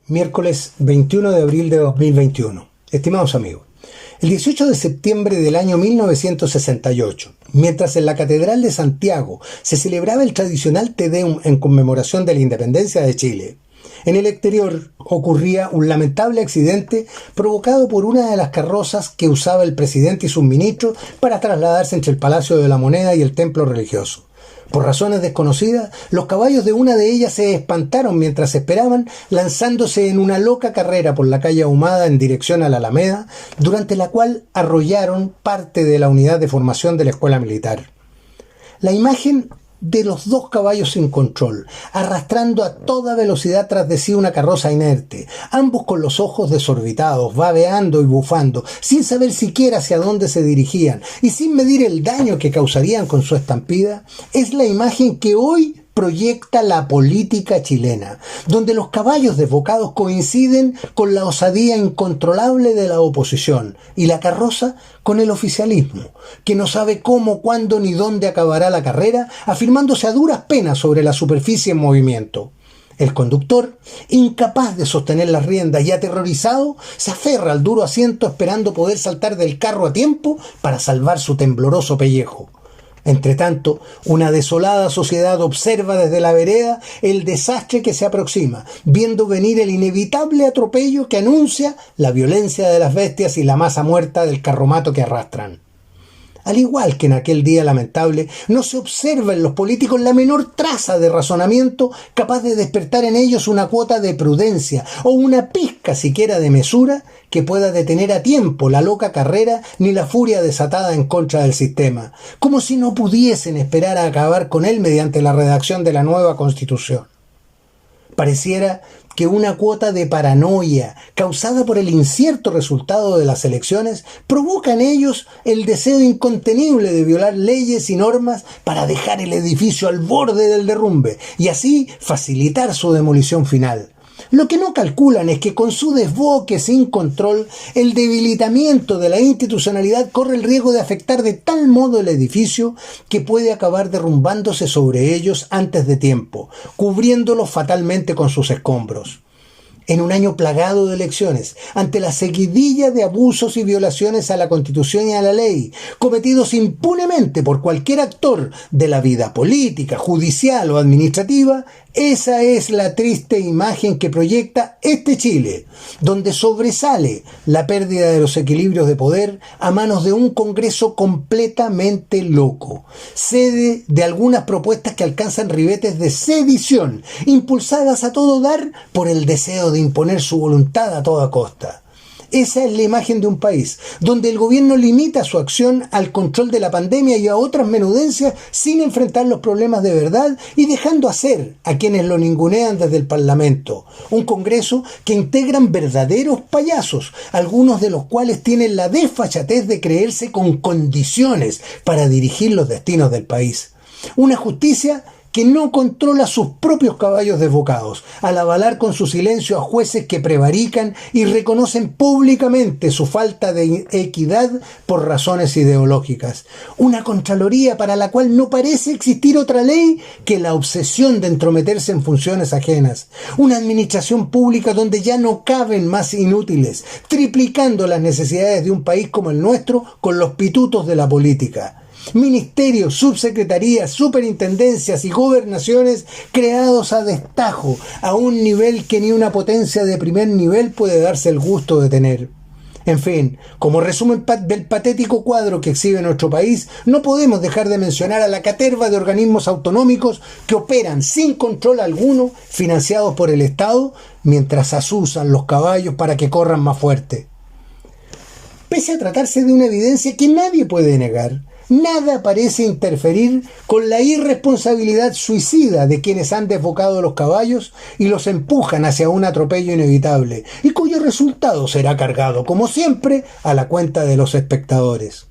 Miércoles 21 de abril de 2021. Estimados amigos, el 18 de septiembre del año 1968, mientras en la Catedral de Santiago se celebraba el tradicional Te Deum en conmemoración de la independencia de Chile, en el exterior ocurría un lamentable accidente provocado por una de las carrozas que usaba el presidente y sus ministros para trasladarse entre el Palacio de la Moneda y el templo religioso. Por razones desconocidas, los caballos de una de ellas se espantaron mientras esperaban, lanzándose en una loca carrera por la calle Ahumada en dirección a la Alameda, durante la cual arrollaron parte de la unidad de formación de la escuela militar. La imagen de los dos caballos sin control, arrastrando a toda velocidad tras de sí una carroza inerte, ambos con los ojos desorbitados, babeando y bufando, sin saber siquiera hacia dónde se dirigían y sin medir el daño que causarían con su estampida, es la imagen que hoy proyecta la política chilena, donde los caballos desbocados coinciden con la osadía incontrolable de la oposición y la carroza con el oficialismo, que no sabe cómo, cuándo ni dónde acabará la carrera, afirmándose a duras penas sobre la superficie en movimiento. El conductor, incapaz de sostener las riendas y aterrorizado, se aferra al duro asiento esperando poder saltar del carro a tiempo para salvar su tembloroso pellejo. Entretanto, una desolada sociedad observa desde la vereda el desastre que se aproxima, viendo venir el inevitable atropello que anuncia la violencia de las bestias y la masa muerta del carromato que arrastran. Al igual que en aquel día lamentable, no se observa en los políticos la menor traza de razonamiento capaz de despertar en ellos una cuota de prudencia o una pizca siquiera de mesura que pueda detener a tiempo la loca carrera ni la furia desatada en contra del sistema, como si no pudiesen esperar a acabar con él mediante la redacción de la nueva Constitución. Pareciera que una cuota de paranoia causada por el incierto resultado de las elecciones provoca en ellos el deseo incontenible de violar leyes y normas para dejar el edificio al borde del derrumbe y así facilitar su demolición final. Lo que no calculan es que con su desboque sin control, el debilitamiento de la institucionalidad corre el riesgo de afectar de tal modo el edificio que puede acabar derrumbándose sobre ellos antes de tiempo, cubriéndolos fatalmente con sus escombros. En un año plagado de elecciones, ante la seguidilla de abusos y violaciones a la Constitución y a la ley, cometidos impunemente por cualquier actor de la vida política, judicial o administrativa, esa es la triste imagen que proyecta este Chile, donde sobresale la pérdida de los equilibrios de poder a manos de un Congreso completamente loco, sede de algunas propuestas que alcanzan ribetes de sedición, impulsadas a todo dar por el deseo de imponer su voluntad a toda costa. Esa es la imagen de un país donde el gobierno limita su acción al control de la pandemia y a otras menudencias sin enfrentar los problemas de verdad y dejando hacer a quienes lo ningunean desde el Parlamento. Un Congreso que integran verdaderos payasos, algunos de los cuales tienen la desfachatez de creerse con condiciones para dirigir los destinos del país. Una justicia que no controla sus propios caballos desbocados, al avalar con su silencio a jueces que prevarican y reconocen públicamente su falta de equidad por razones ideológicas. Una Contraloría para la cual no parece existir otra ley que la obsesión de entrometerse en funciones ajenas. Una administración pública donde ya no caben más inútiles, triplicando las necesidades de un país como el nuestro con los pitutos de la política. Ministerios, subsecretarías, superintendencias y gobernaciones creados a destajo, a un nivel que ni una potencia de primer nivel puede darse el gusto de tener. En fin, como resumen del patético cuadro que exhibe nuestro país, no podemos dejar de mencionar a la caterva de organismos autonómicos que operan sin control alguno, financiados por el Estado, mientras asusan los caballos para que corran más fuerte. Pese a tratarse de una evidencia que nadie puede negar, nada parece interferir con la irresponsabilidad suicida de quienes han desbocado los caballos y los empujan hacia un atropello inevitable, y cuyo resultado será cargado, como siempre, a la cuenta de los espectadores.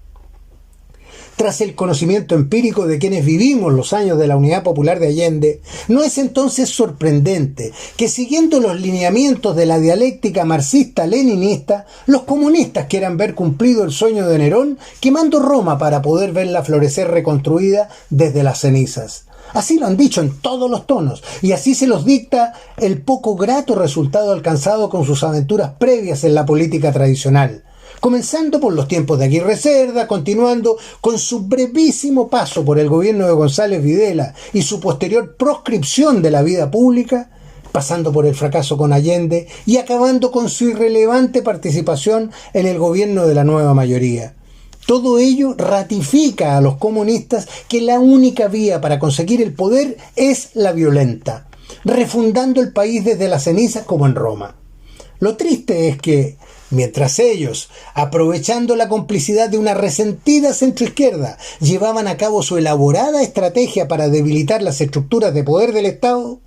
Tras el conocimiento empírico de quienes vivimos los años de la Unidad Popular de Allende, no es entonces sorprendente que, siguiendo los lineamientos de la dialéctica marxista-leninista, los comunistas quieran ver cumplido el sueño de Nerón, quemando Roma para poder verla florecer reconstruida desde las cenizas. Así lo han dicho en todos los tonos, y así se los dicta el poco grato resultado alcanzado con sus aventuras previas en la política tradicional. Comenzando por los tiempos de Aguirre Cerda, continuando con su brevísimo paso por el gobierno de González Videla y su posterior proscripción de la vida pública, pasando por el fracaso con Allende y acabando con su irrelevante participación en el gobierno de la nueva mayoría. Todo ello ratifica a los comunistas que la única vía para conseguir el poder es la violenta, refundando el país desde las cenizas como en Roma. Lo triste es que, mientras ellos, aprovechando la complicidad de una resentida centroizquierda, llevaban a cabo su elaborada estrategia para debilitar las estructuras de poder del Estado,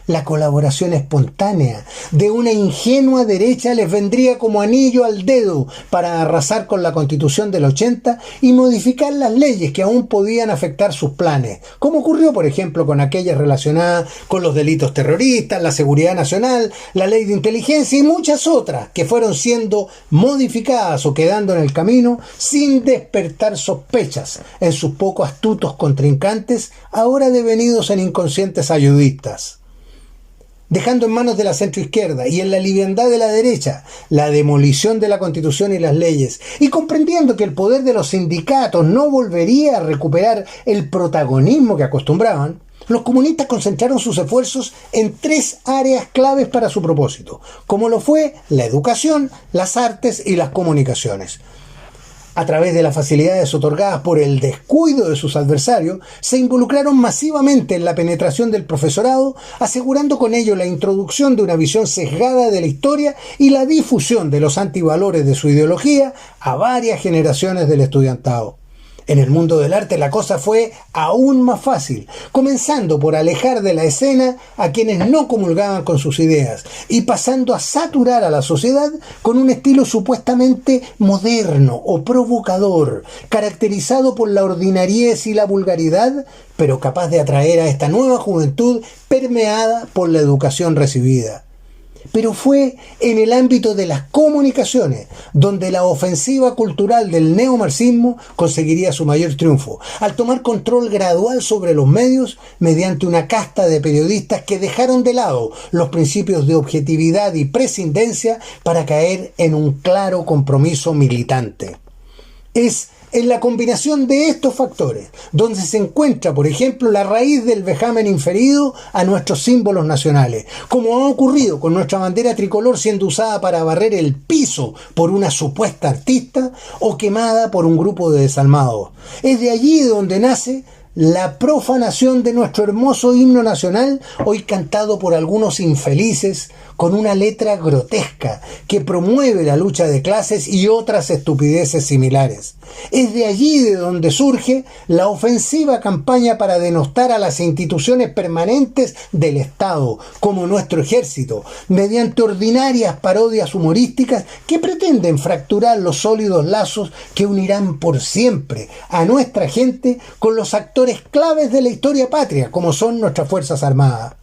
la colaboración espontánea de una ingenua derecha les vendría como anillo al dedo para arrasar con la Constitución del 80 y modificar las leyes que aún podían afectar sus planes, como ocurrió por ejemplo con aquellas relacionadas con los delitos terroristas, la seguridad nacional, la ley de inteligencia y muchas otras que fueron siendo modificadas o quedando en el camino sin despertar sospechas en sus poco astutos contrincantes, ahora devenidos en inconscientes ayudistas. Dejando en manos de la centroizquierda y en la liviandad de la derecha la demolición de la Constitución y las leyes, y comprendiendo que el poder de los sindicatos no volvería a recuperar el protagonismo que acostumbraban, los comunistas concentraron sus esfuerzos en 3 áreas claves para su propósito, como lo fue la educación, las artes y las comunicaciones. A través de las facilidades otorgadas por el descuido de sus adversarios, se involucraron masivamente en la penetración del profesorado, asegurando con ello la introducción de una visión sesgada de la historia y la difusión de los antivalores de su ideología a varias generaciones del estudiantado. En el mundo del arte la cosa fue aún más fácil, comenzando por alejar de la escena a quienes no comulgaban con sus ideas y pasando a saturar a la sociedad con un estilo supuestamente moderno o provocador, caracterizado por la ordinariez y la vulgaridad, pero capaz de atraer a esta nueva juventud permeada por la educación recibida. Pero fue en el ámbito de las comunicaciones donde la ofensiva cultural del neomarxismo conseguiría su mayor triunfo, al tomar control gradual sobre los medios mediante una casta de periodistas que dejaron de lado los principios de objetividad y prescindencia para caer en un claro compromiso militante. Es en la combinación de estos factores donde se encuentra, por ejemplo, la raíz del vejamen inferido a nuestros símbolos nacionales, como ha ocurrido con nuestra bandera tricolor siendo usada para barrer el piso por una supuesta artista o quemada por un grupo de desalmados. Es de allí donde nace la profanación de nuestro hermoso himno nacional, hoy cantado por algunos infelices, con una letra grotesca que promueve la lucha de clases y otras estupideces similares. Es de allí de donde surge la ofensiva campaña para denostar a las instituciones permanentes del Estado, como nuestro ejército, mediante ordinarias parodias humorísticas que pretenden fracturar los sólidos lazos que unirán por siempre a nuestra gente con los actores claves de la historia patria, como son nuestras Fuerzas Armadas.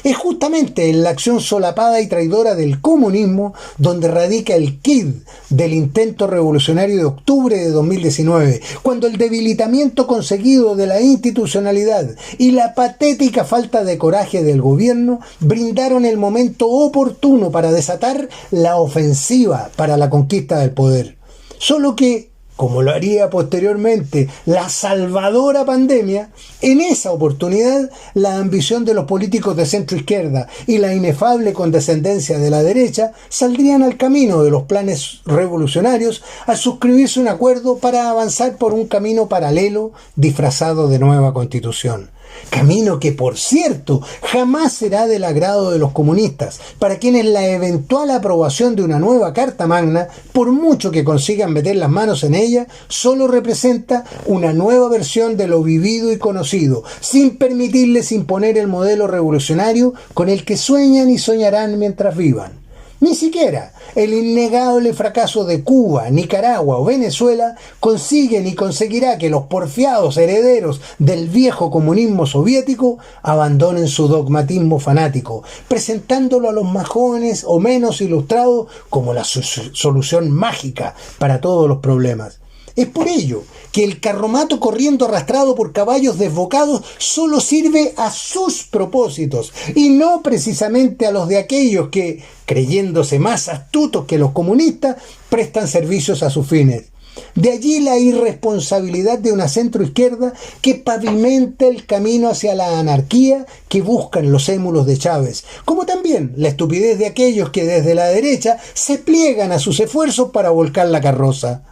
Es justamente en la acción solapada y traidora del comunismo donde radica el quid del intento revolucionario de octubre de 2019, cuando el debilitamiento conseguido de la institucionalidad y la patética falta de coraje del gobierno brindaron el momento oportuno para desatar la ofensiva para la conquista del poder. Solo que, como lo haría posteriormente la salvadora pandemia, en esa oportunidad la ambición de los políticos de centro izquierda y la inefable condescendencia de la derecha saldrían al camino de los planes revolucionarios al suscribirse un acuerdo para avanzar por un camino paralelo disfrazado de nueva constitución. Camino que, por cierto, jamás será del agrado de los comunistas, para quienes la eventual aprobación de una nueva Carta Magna, por mucho que consigan meter las manos en ella, solo representa una nueva versión de lo vivido y conocido, sin permitirles imponer el modelo revolucionario con el que sueñan y soñarán mientras vivan. Ni siquiera el innegable fracaso de Cuba, Nicaragua o Venezuela consigue ni conseguirá que los porfiados herederos del viejo comunismo soviético abandonen su dogmatismo fanático, presentándolo a los más jóvenes o menos ilustrados como la solución mágica para todos los problemas. Es por ello que el carromato corriendo arrastrado por caballos desbocados solo sirve a sus propósitos y no precisamente a los de aquellos que, creyéndose más astutos que los comunistas, prestan servicios a sus fines. De allí la irresponsabilidad de una centroizquierda que pavimenta el camino hacia la anarquía que buscan los émulos de Chávez, como también la estupidez de aquellos que desde la derecha se pliegan a sus esfuerzos para volcar la carroza.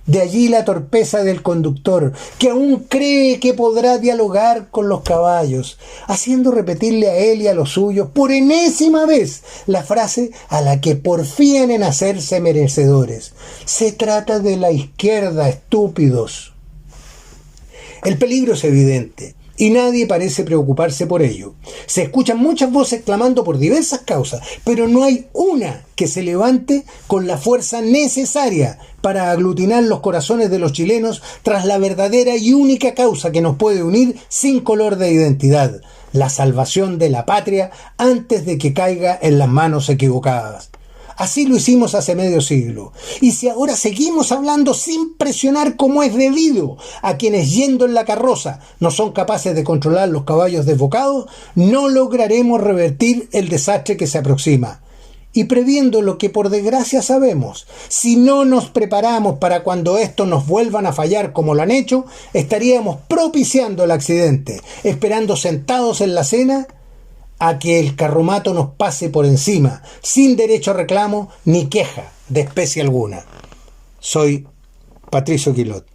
De allí la torpeza del conductor, que aún cree que podrá dialogar con los caballos, haciendo repetirle a él y a los suyos por enésima vez la frase a la que porfían en hacerse merecedores. Se trata de la izquierda, estúpidos. El peligro es evidente y nadie parece preocuparse por ello. Se escuchan muchas voces clamando por diversas causas, pero no hay una que se levante con la fuerza necesaria para aglutinar los corazones de los chilenos tras la verdadera y única causa que nos puede unir sin color de identidad: la salvación de la patria antes de que caiga en las manos equivocadas. Así lo hicimos hace medio siglo. Y si ahora seguimos hablando sin presionar como es debido a quienes yendo en la carroza no son capaces de controlar los caballos desbocados, no lograremos revertir el desastre que se aproxima. Y previendo lo que por desgracia sabemos, si no nos preparamos para cuando estos nos vuelvan a fallar como lo han hecho, estaríamos propiciando el accidente, esperando sentados en la acera a que el carromato nos pase por encima, sin derecho a reclamo ni queja de especie alguna. Soy Patricio Quilot.